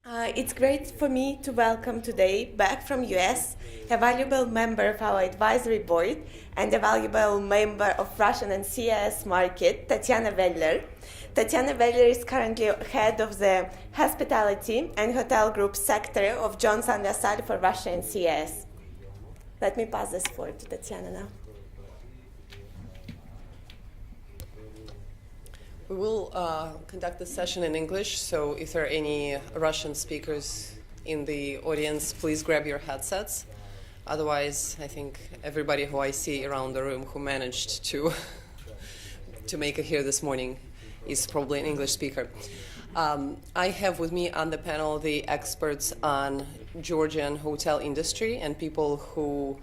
It's great for me to welcome today back from US a valuable member of our advisory board and a valuable member of Russian and CIS market, Tatiana Veller. Tatiana Veller is currently head of the hospitality and hotel group sector of Johnson & LaSalle for Russia and CIS. Let me pass this forward to Tatiana now. We will conduct this session in English, so if there are any Russian speakers in the audience, please grab your headsets. Otherwise, I think everybody who I see around the room who managed to make it here this morning is probably an English speaker. I have with me on the panel the experts on Georgian hotel industry and people who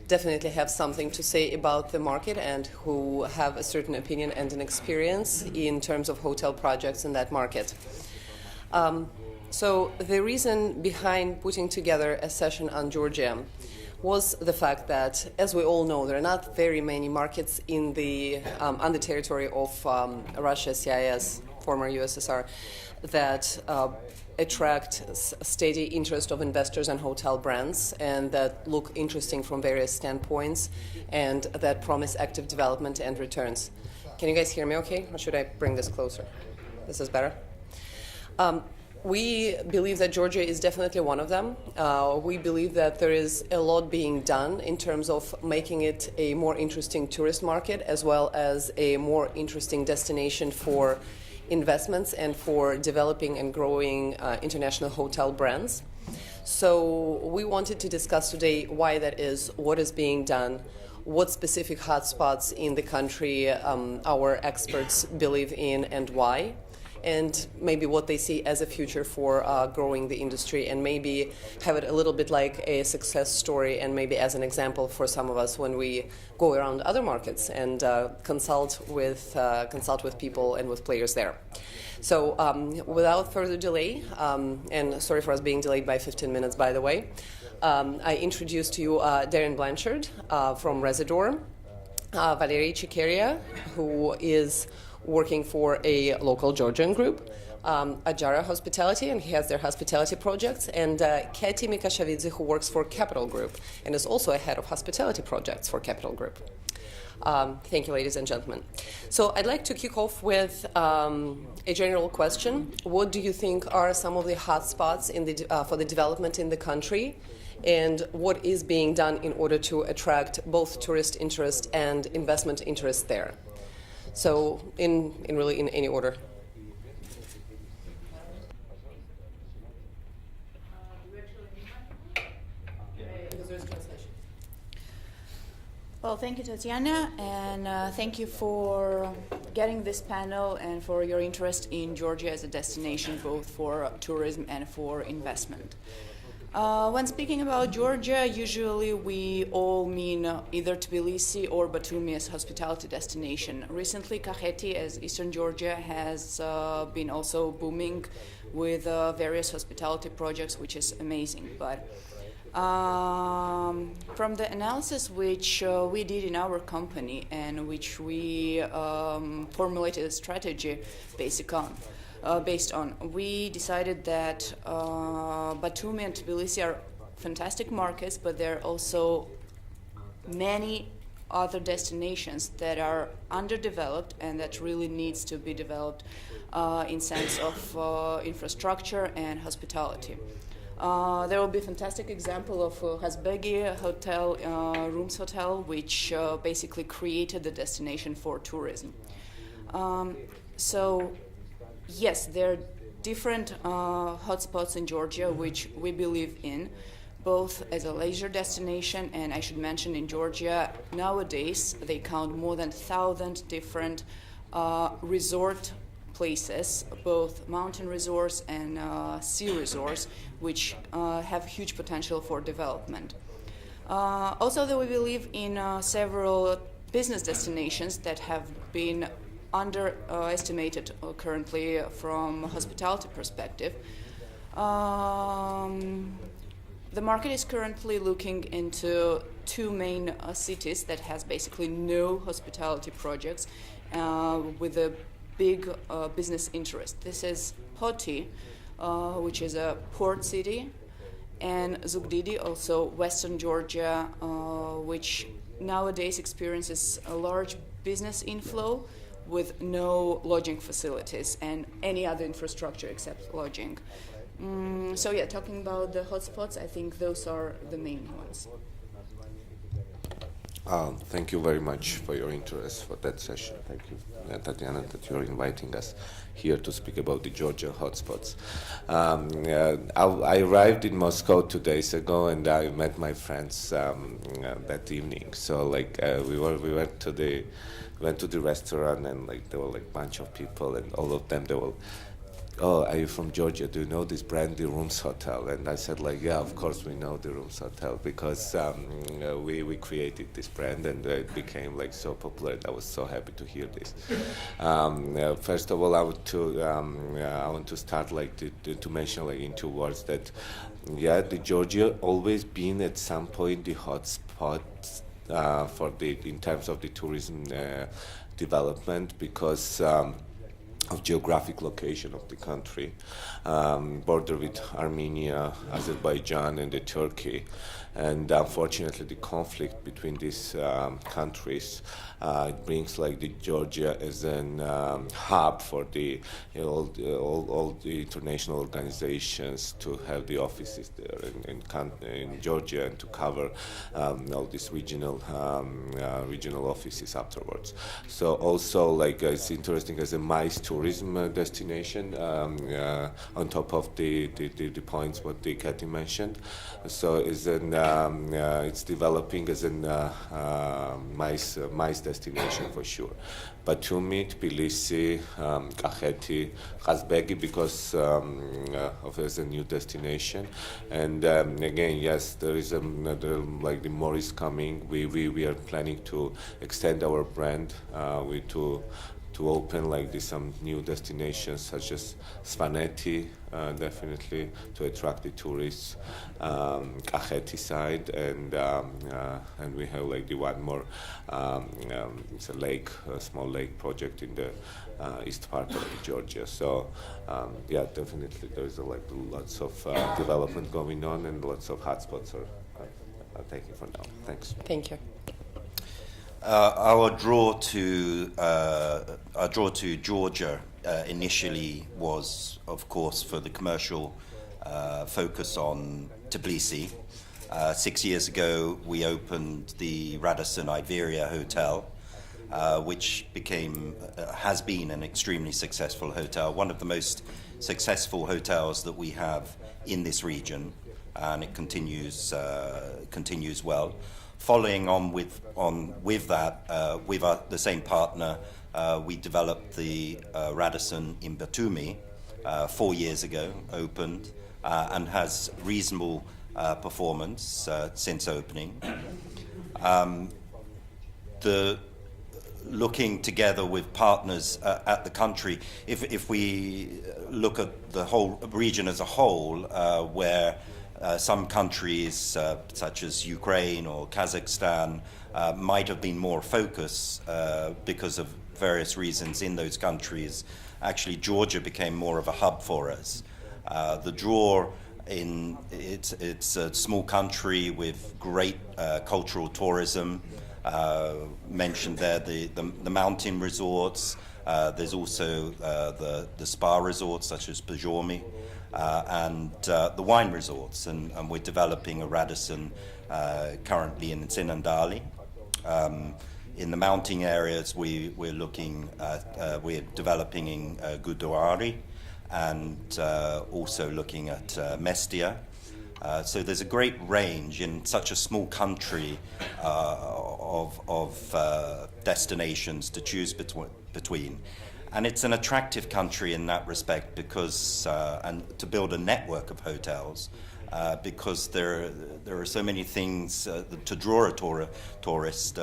definitely have something to say about the market and who have a certain opinion and an experience in terms of hotel projects in that market. So the reason behind putting together a session on Georgia was the fact that, as we all know, there are not very many markets in the on the territory of Russia, CIS, former USSR, that attract steady interest of investors and hotel brands and that look interesting from various standpoints and that promise active development and returns. Can you guys hear me okay? Or should I bring this closer? This is better? We believe that Georgia is definitely one of them. We believe that there is a lot being done in terms of making it a more interesting tourist market as well as a more interesting destination for investments and for developing and growing international hotel brands. So we wanted to discuss today why that is, what is being done, what specific hotspots in the country our experts believe in and why, and maybe what they see as a future for growing the industry, and maybe have it a little bit like a success story and maybe as an example for some of us when we go around other markets and consult with people and with players there. So without further delay, and sorry for us being delayed by 15 minutes, by the way, I introduce to you Darren Blanchard from Rezidor, Valeri Chekheria, who is working for a local Georgian group, Adjara Hospitality, and he has their hospitality projects, and Keti Mikashavidze, who works for Capital Group and is also a head of hospitality projects for Capital Group. Thank you, ladies and gentlemen. So I'd like to kick off with a general question. What do you think are some of the hotspots in for the development in the country, and what is being done in order to attract both tourist interest and investment interest there? So in any order. Well, thank you, Tatiana, and thank you for getting this panel and for your interest in Georgia as a destination, both for tourism and for investment. When speaking about Georgia, usually we all mean either Tbilisi or Batumi as hospitality destination. Recently, Keti, as Eastern Georgia, has been also booming with various hospitality projects, which is amazing. But from the analysis which we did in our company and which we formulated a strategy based on, we decided that Batumi and Tbilisi are fantastic markets, but there are also many other destinations that are underdeveloped and that really needs to be developed in sense of infrastructure and hospitality. There will be a fantastic example of Hasbegi Hotel, Rooms Hotel, which basically created the destination for tourism. So yes, there are different hotspots in Georgia which we believe in, both as a leisure destination, and I should mention in Georgia nowadays they count more than 1,000 different resort places, both mountain resorts and sea resorts, which have huge potential for development. Also, we believe in several business destinations that have been underestimated currently from a hospitality perspective. The market is currently looking into two main cities that has basically no hospitality projects with a big business interest. This is Poti, which is a port city, and Zugdidi, also Western Georgia, which nowadays experiences a large business inflow with no lodging facilities and any other infrastructure except lodging. So yeah, talking about the hotspots, I think those are the main ones. Thank you very much for your interest for that session. Thank you, Tatiana, that you're inviting us here to speak about the Georgia hotspots. I arrived in Moscow 2 days ago, and I met my friends that evening. So we went to the restaurant, and there were bunch of people, and all of them they were, "Oh, are you from Georgia? Do you know this brand, the Rooms Hotel?" And I said, yeah, of course we know the Rooms Hotel, because we created this brand, and it became so popular. And I was so happy to hear this. First of all, I want to start to mention in 2 words that the Georgia always been at some point the hotspot in terms of the tourism development, because of geographic location of the country, border with Armenia, Azerbaijan, and Turkey. And unfortunately, the conflict between these countries it brings the Georgia as an hub for all the international organizations to have the offices there in Georgia, and to cover all these regional offices afterwards. So also it's interesting as a MICE tourism destination on top of the points what the Keti mentioned. So it's developing as an MICE destination for sure. Batumi, Tbilisi, Keti, Kazbegi, because as a new destination. And again, yes, there is the more is coming. We are planning to extend our brand to open some new destinations such as Svaneti, definitely to attract the tourists, Keti side, and we have the one more. It's a small lake project in the east part of Georgia. So definitely there is lots of development going on, and lots of hotspots are taking for now. Thanks. Thank you. Our draw to Georgia initially was, of course, for the commercial focus on Tbilisi. 6 years ago, we opened the Radisson Iberia Hotel, which has been an extremely successful hotel, one of the most successful hotels that we have in this region, and it continues well. Following on with that, with the same partner, we developed the Radisson in Batumi 4 years ago, opened, and has reasonable performance since opening. Looking together with partners at the country, if we look at the whole region as a whole, where some countries, such as Ukraine or Kazakhstan, might have been more focused because of various reasons in those countries. Actually, Georgia became more of a hub for us. The draw it's a small country with great cultural tourism. Mentioned there the mountain resorts. There's also the spa resorts such as Pajormi. And the wine resorts, and we're developing a Radisson currently in Tsinandali. In the mountain areas, we're developing in Gudurari, and also looking at Mestia. So there's a great range in such a small country of destinations to choose between. And it's an attractive country in that respect because, and to build a network of hotels, because there are so many things to draw a tourist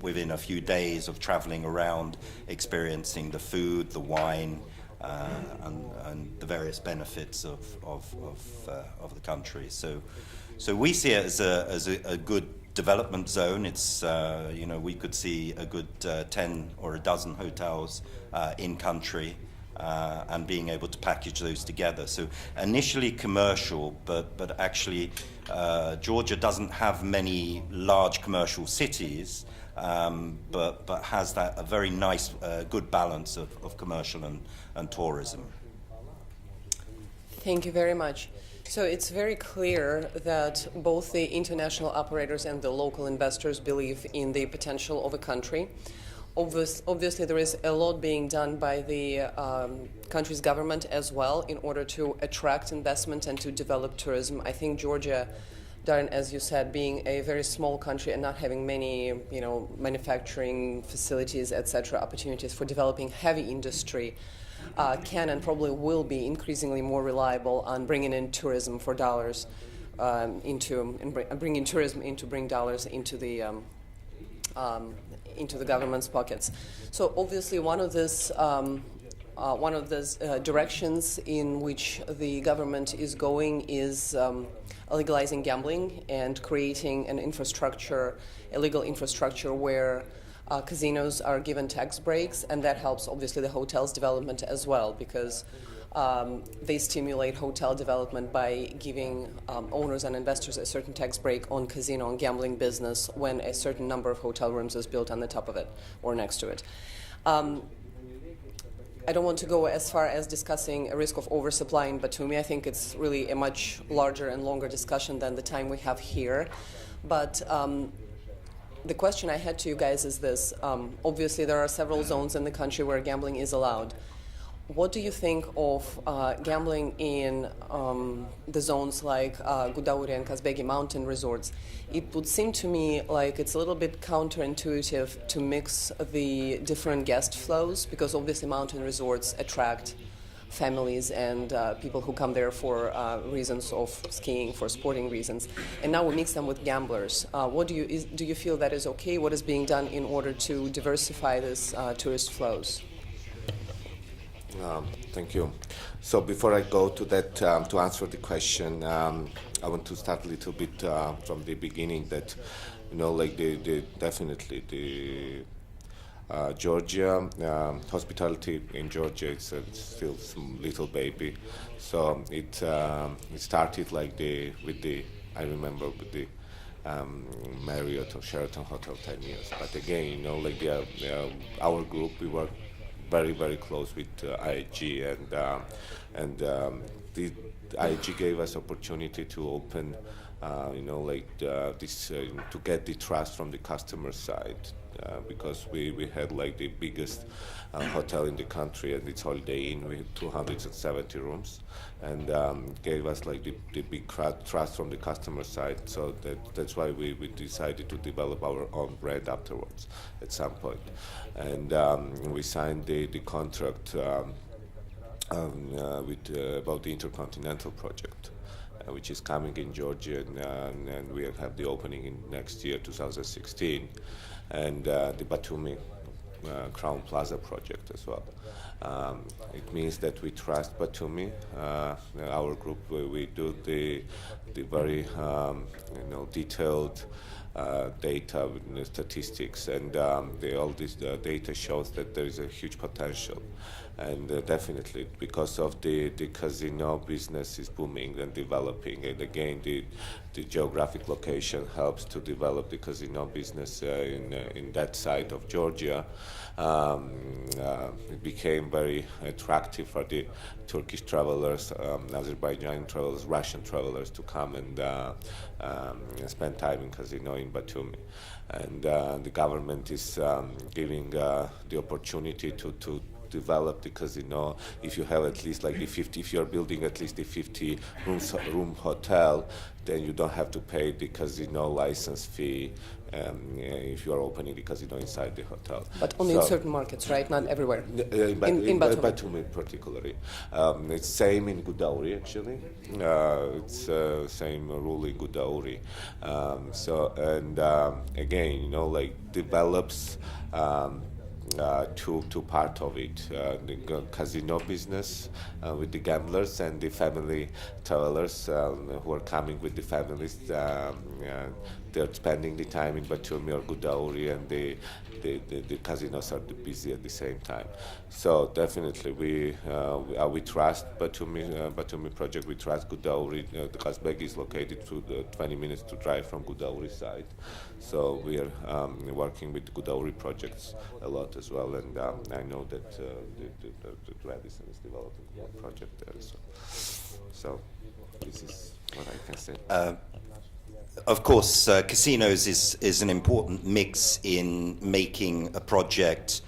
within a few days of traveling around, experiencing the food, the wine, and the various benefits of the country. So we see it as a good development zone. It's we could see a good 10 or a dozen hotels in country, and being able to package those together. So initially commercial, but actually Georgia doesn't have many large commercial cities, but has a very nice, good balance of commercial and tourism. Thank you very much. So it's very clear that both the international operators and the local investors believe in the potential of a country. Obviously, there is a lot being done by the country's government as well in order to attract investment and to develop tourism. I think Georgia, Darren, as you said, being a very small country and not having many, manufacturing facilities, etc., opportunities for developing heavy industry, can and probably will be increasingly more reliable on bringing in tourism for dollars bringing tourism in to bring dollars into the government's pockets. So obviously one of those directions in which the government is going is legalizing gambling and creating an infrastructure, a legal infrastructure where casinos are given tax breaks, and that helps obviously the hotel's development as well, because they stimulate hotel development by giving owners and investors a certain tax break on casino and gambling business when a certain number of hotel rooms is built on the top of it or next to it. I don't want to go as far as discussing a risk of oversupply in Batumi. I think it's really a much larger and longer discussion than the time we have here. But the question I had to you guys is this. Obviously, there are several zones in the country where gambling is allowed. What do you think of gambling in the zones like Gudauri and Kazbegi mountain resorts? It would seem to me like it's a little bit counterintuitive to mix the different guest flows, because obviously mountain resorts attract families and people who come there for reasons of skiing, for sporting reasons, and now we mix them with gamblers. What do you feel that is okay? What is being done in order to diversify this tourist flows? Thank you. So before I go to that, to answer the question, I want to start a little bit from the beginning. That definitely the Georgia hospitality in Georgia is still some little baby. So it started with the Marriott or Sheraton Hotel 10 years. But again, our group, we work very, very close with IHG, and the IHG gave us opportunity to open, to get the trust from the customer side, because we had the biggest hotel in the country, and it's Holiday Inn with 270 rooms, and gave us the big trust from the customer side. So that's why we decided to develop our own brand afterwards at some point. And we signed the contract about the Intercontinental project, which is coming in Georgia, and we have the opening in next year, 2016, and the Batumi Crown Plaza project as well. It means that we trust Batumi. Our group, we do the very detailed data, statistics, and all this data shows that there is a huge potential. And definitely, because of the casino business is booming and developing, and again, the geographic location helps to develop the casino business in that side of Georgia. It became very attractive for the Turkish travelers, Azerbaijani travelers, Russian travelers to come and spend time in casino in Batumi. And the government is giving the opportunity to develop the casino. If you have at least if you're building at least a 50 room hotel, then you don't have to pay the casino license fee if you are opening the casino inside the hotel. But only in certain markets, right? Not everywhere. In Batumi particularly. It's same in Gudauri actually. It's same rule in Gudauri. Again, develops two part of it, the casino business with the gamblers and the family travelers who are coming with the families. they're spending the time in Batumi or Gudauri, and the casinos are busy at the same time. So definitely we trust Batumi project. We trust Gudauri. The Kazbek is located to 20 minutes to drive from Gudauri side. So we are working with Gudauri projects a lot as well, and I know that the Radisson is developing one project there. So this is what I can say. Of course, casinos is an important mix in making a project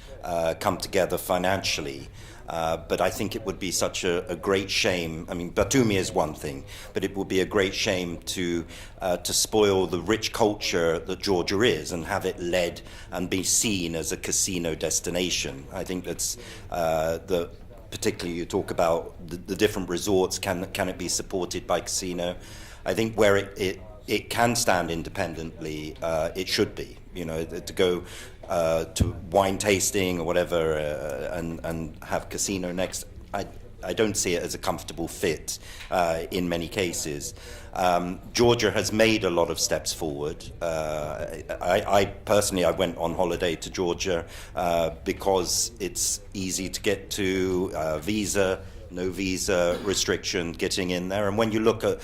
come together financially. But I think it would be such a great shame. I mean, Batumi is one thing, but it would be a great shame to spoil the rich culture that Georgia is and have it led and be seen as a casino destination. I think that's particularly you talk about the different resorts. Can it be supported by casino? I think where it can stand independently, it should be. You know, to go to wine tasting or whatever and have casino next, I don't see it as a comfortable fit in many cases. Georgia has made a lot of steps forward. I personally went on holiday to Georgia because it's easy to get to, no visa restriction getting in there. And when you look at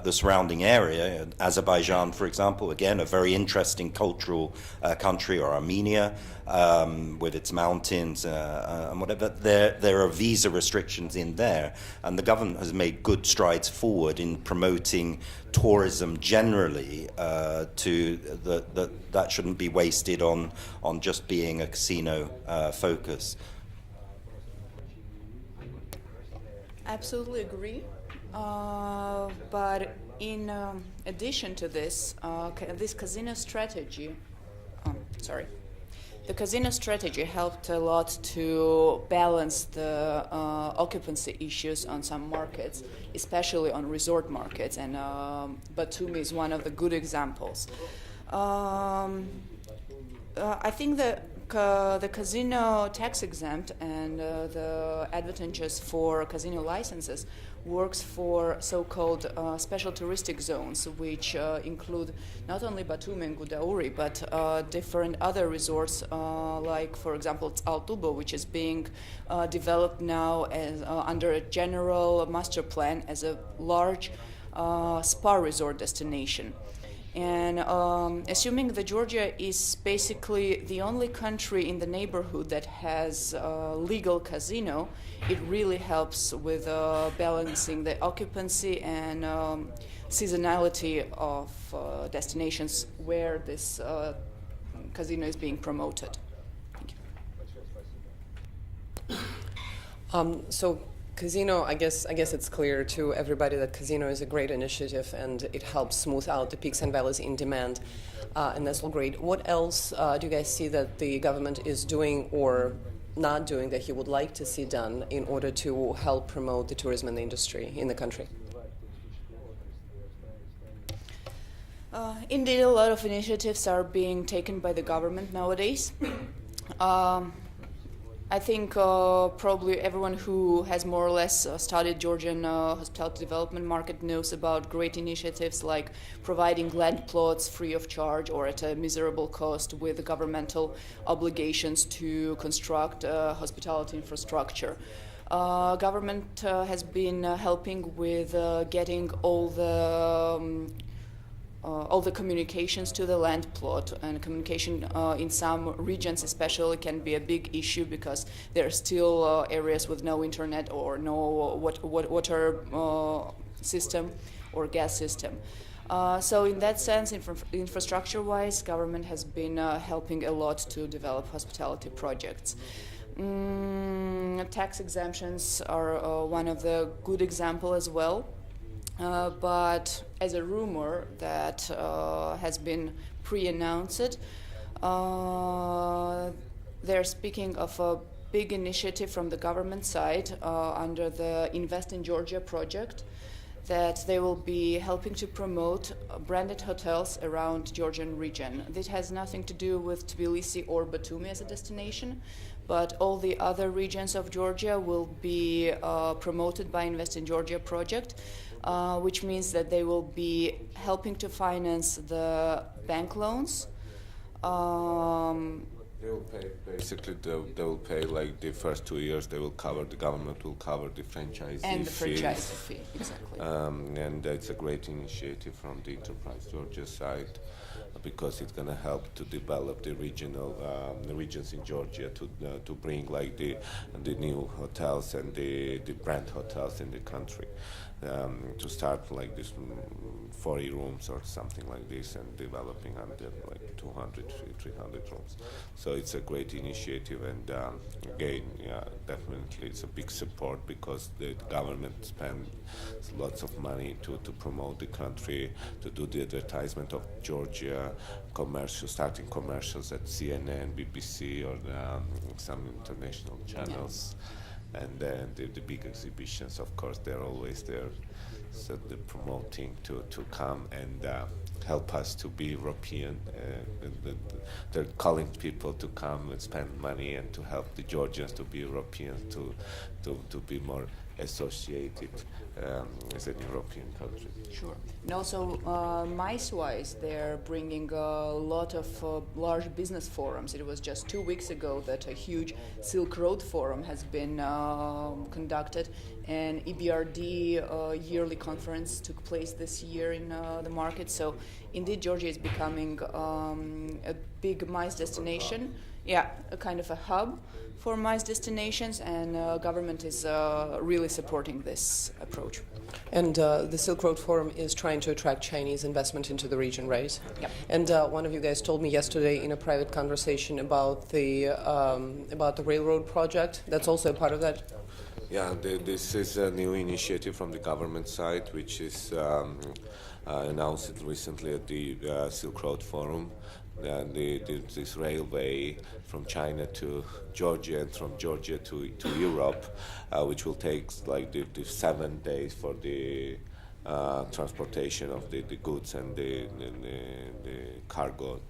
the surrounding area, Azerbaijan, for example, again, a very interesting cultural country, or Armenia, with its mountains and whatever, there are visa restrictions in there. And the government has made good strides forward in promoting tourism generally, that shouldn't be wasted on just being a casino focus. Absolutely agree. But in addition to this, this casino strategy, the casino strategy helped a lot to balance the occupancy issues on some markets, especially on resort markets, and Batumi is one of the good examples. I think that the casino tax exempt and the advantages for casino licenses works for so-called special touristic zones, which include not only Batumi and Gudauri, but different other resorts, like, for example, Altubo, which is being developed now as under a general master plan as a large spa resort destination. And assuming that Georgia is basically the only country in the neighborhood that has legal casino, it really helps with balancing the occupancy and seasonality of destinations where this casino is being promoted. Thank you. So casino, I guess it's clear to everybody that casino is a great initiative and it helps smooth out the peaks and valleys in demand, and that's all great. What else do you guys see that the government is doing or not doing that you would like to see done in order to help promote the tourism and the industry in the country? Indeed, a lot of initiatives are being taken by the government nowadays. I think probably everyone who has more or less studied Georgian hospitality development market knows about great initiatives like providing land plots free of charge or at a miserable cost with governmental obligations to construct hospitality infrastructure. Government has been helping with getting all the communications to the land plot, and communication in some regions especially can be a big issue because there are still areas with no internet or no water system or gas system. So in that sense, infrastructure-wise, government has been helping a lot to develop hospitality projects. Tax exemptions are one of the good example as well. But as a rumor that has been pre-announced, they're speaking of a big initiative from the government side under the Invest in Georgia project, that they will be helping to promote branded hotels around Georgian region. This has nothing to do with Tbilisi or Batumi as a destination, but all the other regions of Georgia will be promoted by Invest in Georgia project, which means that they will be helping to finance the bank loans. They will pay, basically, they will pay like the first 2 years, they will cover, the government will cover the franchise And the fees. franchise fee, exactly. And it's a great initiative from the Enterprise Georgia side, because it's going to help to develop the regions in Georgia to bring like the new hotels and the brand hotels in the country. To start like this 40 rooms or something like this, and developing until like 200, 300 rooms. So it's a great initiative, and again, yeah, definitely it's a big support, because the government spends lots of money to promote the country, to do the advertisement of Georgia, starting commercials at CNN, BBC, or some international channels. Yeah. And then the big exhibitions, of course, they're always there. So they're promoting to come and help us to be European. They're calling people to come and spend money and to help the Georgians to be Europeans, to be more associated as a European country. Sure. And also, MICE-wise, they're bringing a lot of large business forums. It was just 2 weeks ago that a huge Silk Road Forum has been conducted, and EBRD yearly conference took place this year in the market. So, indeed, Georgia is becoming a big MICE destination. Yeah, a kind of a hub for MICE destinations, and government is really supporting this approach. And the Silk Road Forum is trying to attract Chinese investment into the region, right? Yep. And one of you guys told me yesterday in a private conversation about the railroad project. That's also a part of that. Yeah, this is a new initiative from the government side, which is announced recently at the Silk Road Forum. This railway from China to Georgia and from Georgia to Europe, which will take like the 7 days for the transportation of the goods and the cargo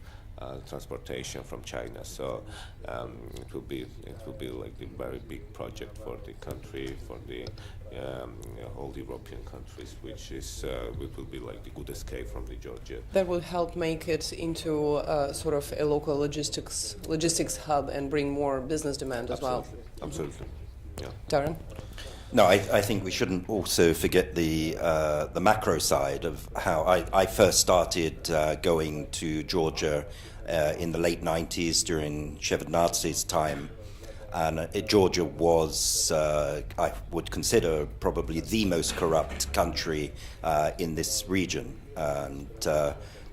transportation from China. So it will be like the very big project for the country, for the all the European countries, which will be like the good escape from the Georgia. That will help make it into sort of a local logistics hub and bring more business demand as well. Absolutely. Yeah. Darren? No, I think we shouldn't also forget the macro side of how I first started going to Georgia in the late 90s during Shevardnadze's time. And Georgia was, I would consider, probably the most corrupt country in this region. And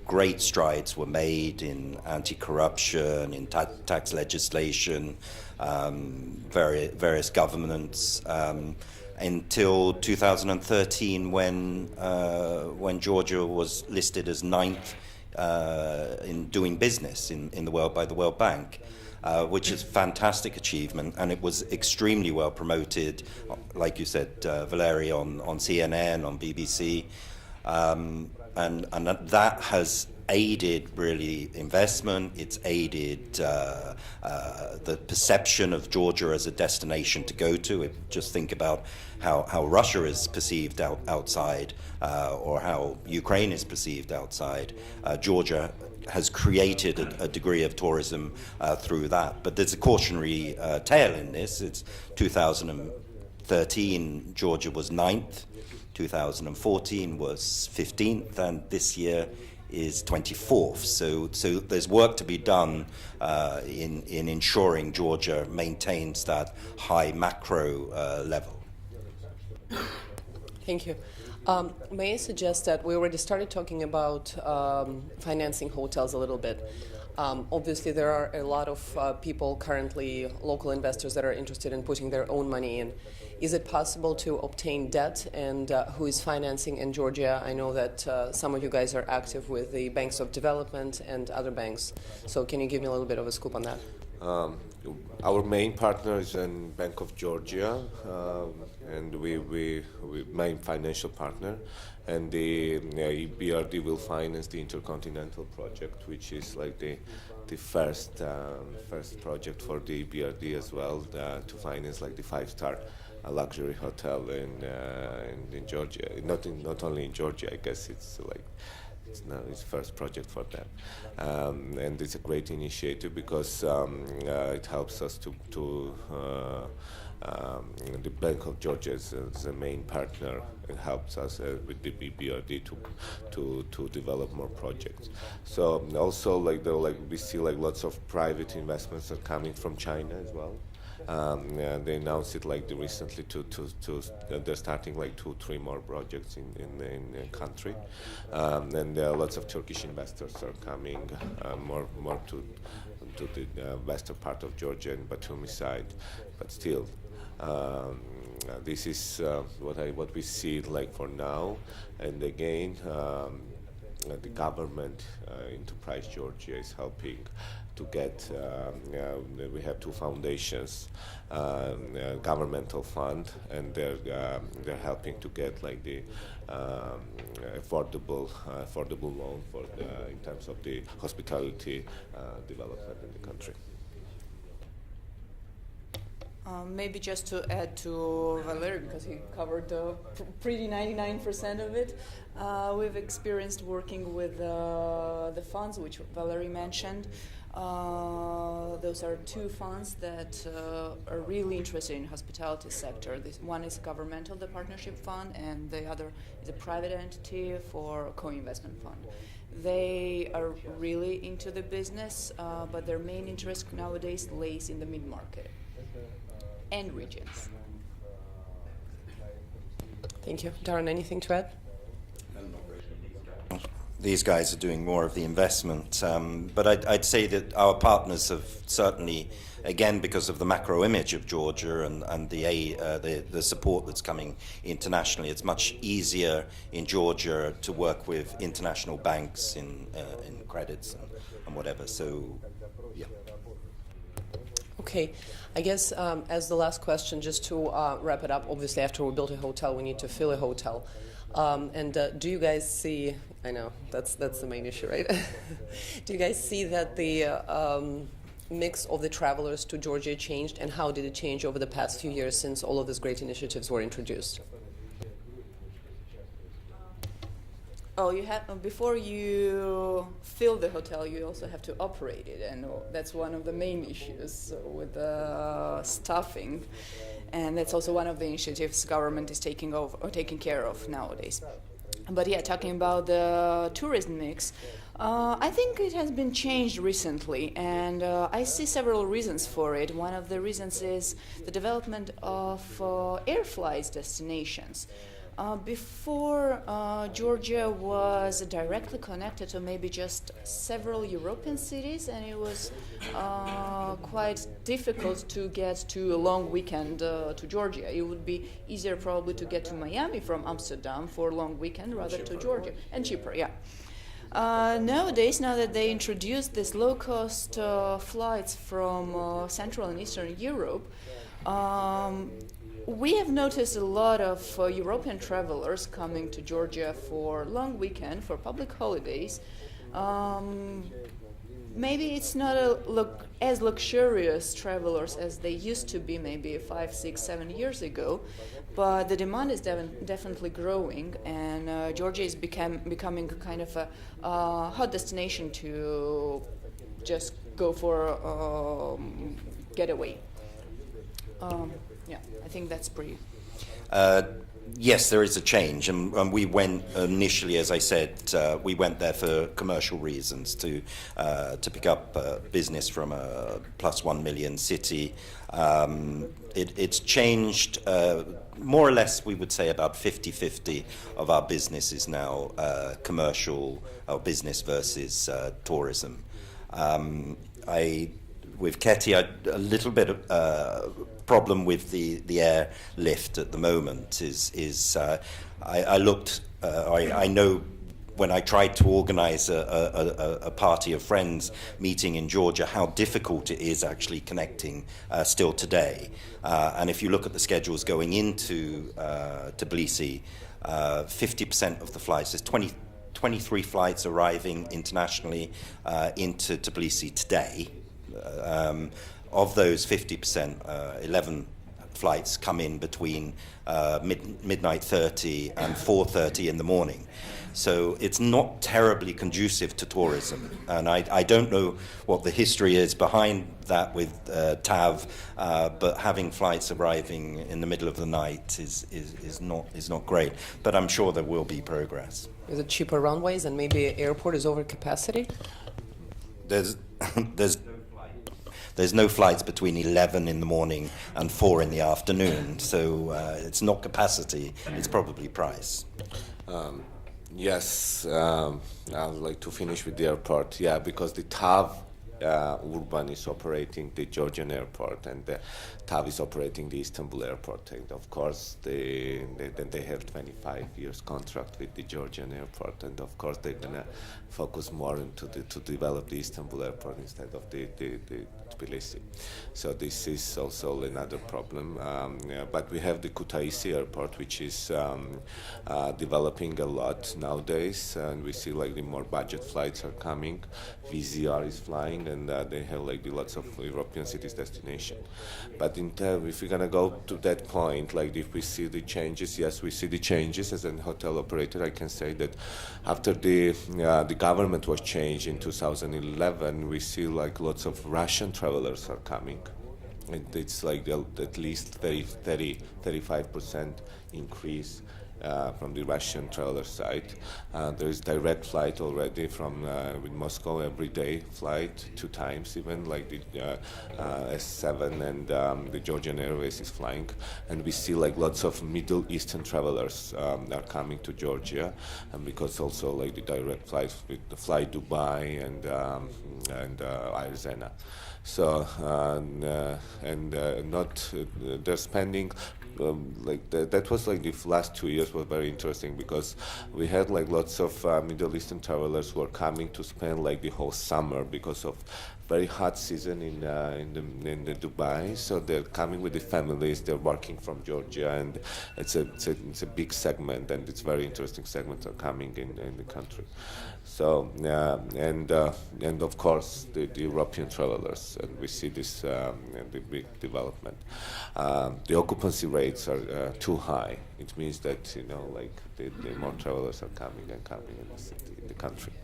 great strides were made in anti-corruption, in tax legislation, various governments, until 2013 when Georgia was listed as 9th in doing business in the world by the World Bank. Which is a fantastic achievement, and it was extremely well promoted, like you said, Valeri, on CNN, on BBC, and that has aided really investment. It's aided the perception of Georgia as a destination to go to. Just think about how Russia is perceived outside, or how Ukraine is perceived outside. Georgia has created a degree of tourism through that. But there's a cautionary tale in this. It's 2013, Georgia was 9th, 2014 was 15th, and this year is 24th. So there's work to be done in ensuring Georgia maintains that high macro level. Thank you. May I suggest that we already started talking about financing hotels a little bit. Obviously, there are a lot of people currently, local investors, that are interested in putting their own money in. Is it possible to obtain debt, and who is financing in Georgia? I know that some of you guys are active with the banks of development and other banks. So can you give me a little bit of a scoop on that? Our main partner is in Bank of Georgia, and we main financial partner, and the BRD will finance the Intercontinental project, which is like the the first project for the BRD as well to finance like the 5-star luxury hotel in Georgia. Not only in Georgia, I guess it's like it's first project for them, and it's a great initiative because it helps us to the Bank of Georgia is the main partner. It helps us with the BRD to develop more projects. So also we see like lots of private investments are coming from China as well. They announced it like recently they're starting like 2-3 more projects in the country, and lots of Turkish investors are coming more to the western part of Georgia and Batumi side, but still. This is what we see like for now, and again the government Enterprise Georgia is helping to get. We have 2 foundations, governmental fund, and they're helping to get like the affordable loan for in terms of the hospitality development in the country. Maybe just to add to Valeri, because he covered pretty 99% of it, we've experienced working with the funds which Valeri mentioned. Those are 2 funds that are really interested in hospitality sector. One is governmental, the partnership fund, and the other is a private entity for a co-investment fund. They are really into the business, but their main interest nowadays lays in the mid-market and regions. Thank you. Darren, anything to add? These guys are doing more of the investment, but I'd say that our partners have certainly, again, because of the macro image of Georgia and the support that's coming internationally, it's much easier in Georgia to work with international banks in credits and whatever. So, yeah. Okay, I guess as the last question, just to wrap it up, obviously after we build a hotel, we need to fill a hotel. And do you guys see, I know, that's the main issue, right? Do you guys see that the mix of the travelers to Georgia changed, and how did it change over the past few years since all of these great initiatives were introduced? Oh, you have before you fill the hotel, you also have to operate it, and that's one of the main issues with staffing, and that's also one of the initiatives government is taking care of nowadays. But yeah, talking about the tourism mix, I think it has been changed recently, and I see several reasons for it. One of the reasons is the development of air flights destinations. Before, Georgia was directly connected to maybe just several European cities, and it was quite difficult to get to a long weekend to Georgia. It would be easier probably to get to Miami from Amsterdam for a long weekend rather to Georgia, and cheaper, yeah. Nowadays, now that they introduced these low-cost flights from Central and Eastern Europe, we have noticed a lot of European travelers coming to Georgia for long weekend, for public holidays. Maybe it's not as luxurious travelers as they used to be maybe 5, 6, 7 years ago, but the demand is definitely growing, and Georgia is becoming kind of a hot destination to just go for getaway. Yeah, I think that's pretty. Yes, there is a change, and we went initially, as I said, we went there for commercial reasons to pick up business from a +1 million city. It's changed more or less. We would say about 50-50 of our business is now commercial or business versus tourism. With Keti, a little bit of problem with the airlift at the moment is I looked. I know when I tried to organise a party of friends meeting in Georgia, how difficult it is actually connecting still today. And if you look at the schedules going into Tbilisi, 50% of the flights, there's 23 flights arriving internationally into Tbilisi today. Of those 50%, 11 flights come in between midnight 30 and 4:30 in the morning. So it's not terribly conducive to tourism. And I don't know what the history is behind that with TAV, but having flights arriving in the middle of the night is not great. But I'm sure there will be progress. Is it cheaper runways and maybe airport is over capacity? There's no flights between 11 in the morning and 4 in the afternoon, so it's not capacity, it's probably price. Yes, I would like to finish with the airport. Yeah, because the TAV Urban is operating the Georgian airport, and the TAV is operating the Istanbul airport. And of course, they have 25 years contract with the Georgian airport, and of course they're gonna focus more to develop the Istanbul airport instead of the Tbilisi. So this is also another problem. But we have the Kutaisi airport, which is developing a lot nowadays, and we see like the more budget flights are coming. VZR is flying, and they have like lots of European cities destination. But if we're gonna go to that point, like if we see the changes, yes, we see the changes. As a hotel operator, I can say that after the government was changed in 2011, we see like lots of Russian travelers are coming. It's like at least 35% increase from the Russian traveler side. There is direct flight already from with Moscow every day flight, 2 times even, like the S7 and the Georgian Airways is flying. And we see like lots of Middle Eastern travelers are coming to Georgia, and because also like the direct flights with the Fly Dubai and Air Zena. So they're spending that was like the last 2 years were very interesting, because we had like lots of Middle Eastern travelers who are coming to spend like the whole summer because of very hot season in the Dubai. So they're coming with the families. They're working from Georgia, and it's a big segment, and it's very interesting segments are coming in the country. So and of course the European travelers, and we see this the big development. The occupancy rates are too high. It means that like the more travelers are coming in the city, in the country.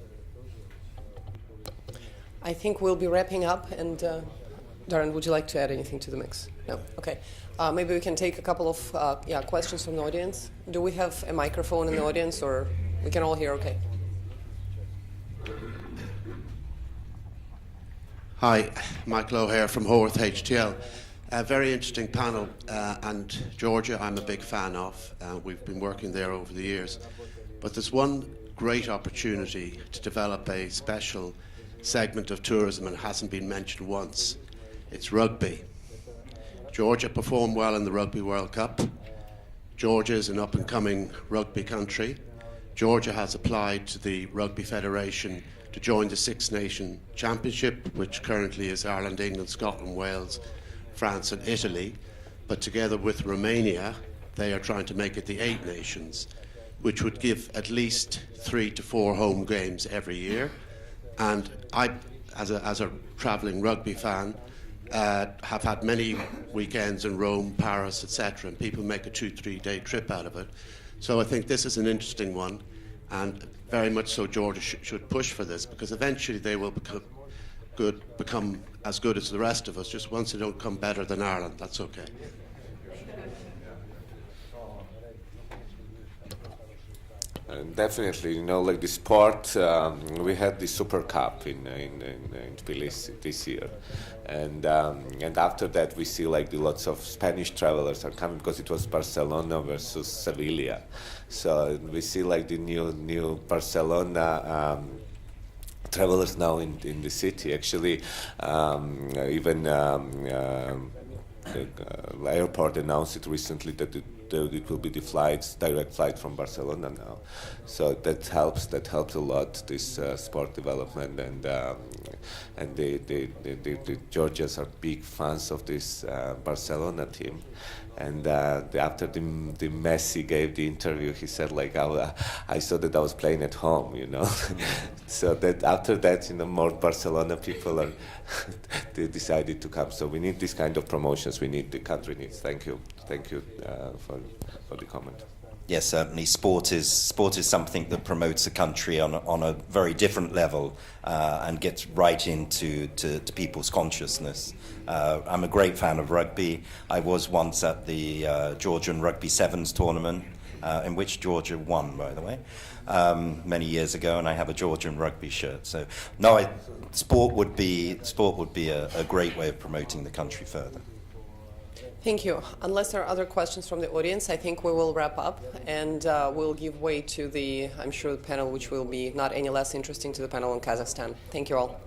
I think we'll be wrapping up, and Darren, would you like to add anything to the mix? No? Okay. Maybe we can take a couple of questions from the audience. Do we have a microphone in the audience, or we can all hear okay? Hi, Michael O'Hare from Haworth HTL. A very interesting panel, and Georgia I'm a big fan of. We've been working there over the years. But there's one great opportunity to develop a special segment of tourism, and it hasn't been mentioned once. It's rugby. Georgia performed well in the Rugby World Cup. Georgia is an up-and-coming rugby country. Georgia has applied to the Rugby Federation to join the Six Nation Championship, which currently is Ireland, England, Scotland, Wales, France and Italy. But together with Romania, they are trying to make it the 8 nations, which would give at least 3 to 4 home games every year. And I, as a travelling rugby fan, have had many weekends in Rome, Paris, etc., and people make a 2-3 day trip out of it. So I think this is an interesting one, and very much so Georgia should push for this, because eventually they will become as good as the rest of us. Just once they don't come better than Ireland, that's okay. Definitely, like the sport, we had the Super Cup in Tbilisi this year, and after that we see like lots of Spanish travelers are coming, because it was Barcelona versus Sevilla, so we see like the new Barcelona travelers now in the city. Actually, even the airport announced it recently that it will be the direct flight from Barcelona now. So that helps a lot, this sport development, and the Georgians are big fans of this Barcelona team, And after the Messi gave the interview, he said like, I saw that I was playing at home, you know. So that after that, you know, more Barcelona people are they decided to come. So we need this kind of promotions. The country needs. Thank you for the comment. Yes, certainly. Sport is something that promotes a country on a very different level and gets right into to people's consciousness. I'm a great fan of rugby. I was once at the Georgian Rugby Sevens tournament, in which Georgia won, by the way, many years ago, and I have a Georgian rugby shirt. So, no, sport would be a great way of promoting the country further. Thank you. Unless there are other questions from the audience, I think we will wrap up and we'll give way to the, I'm sure, the panel, which will be not any less interesting to the panel on Kazakhstan. Thank you all.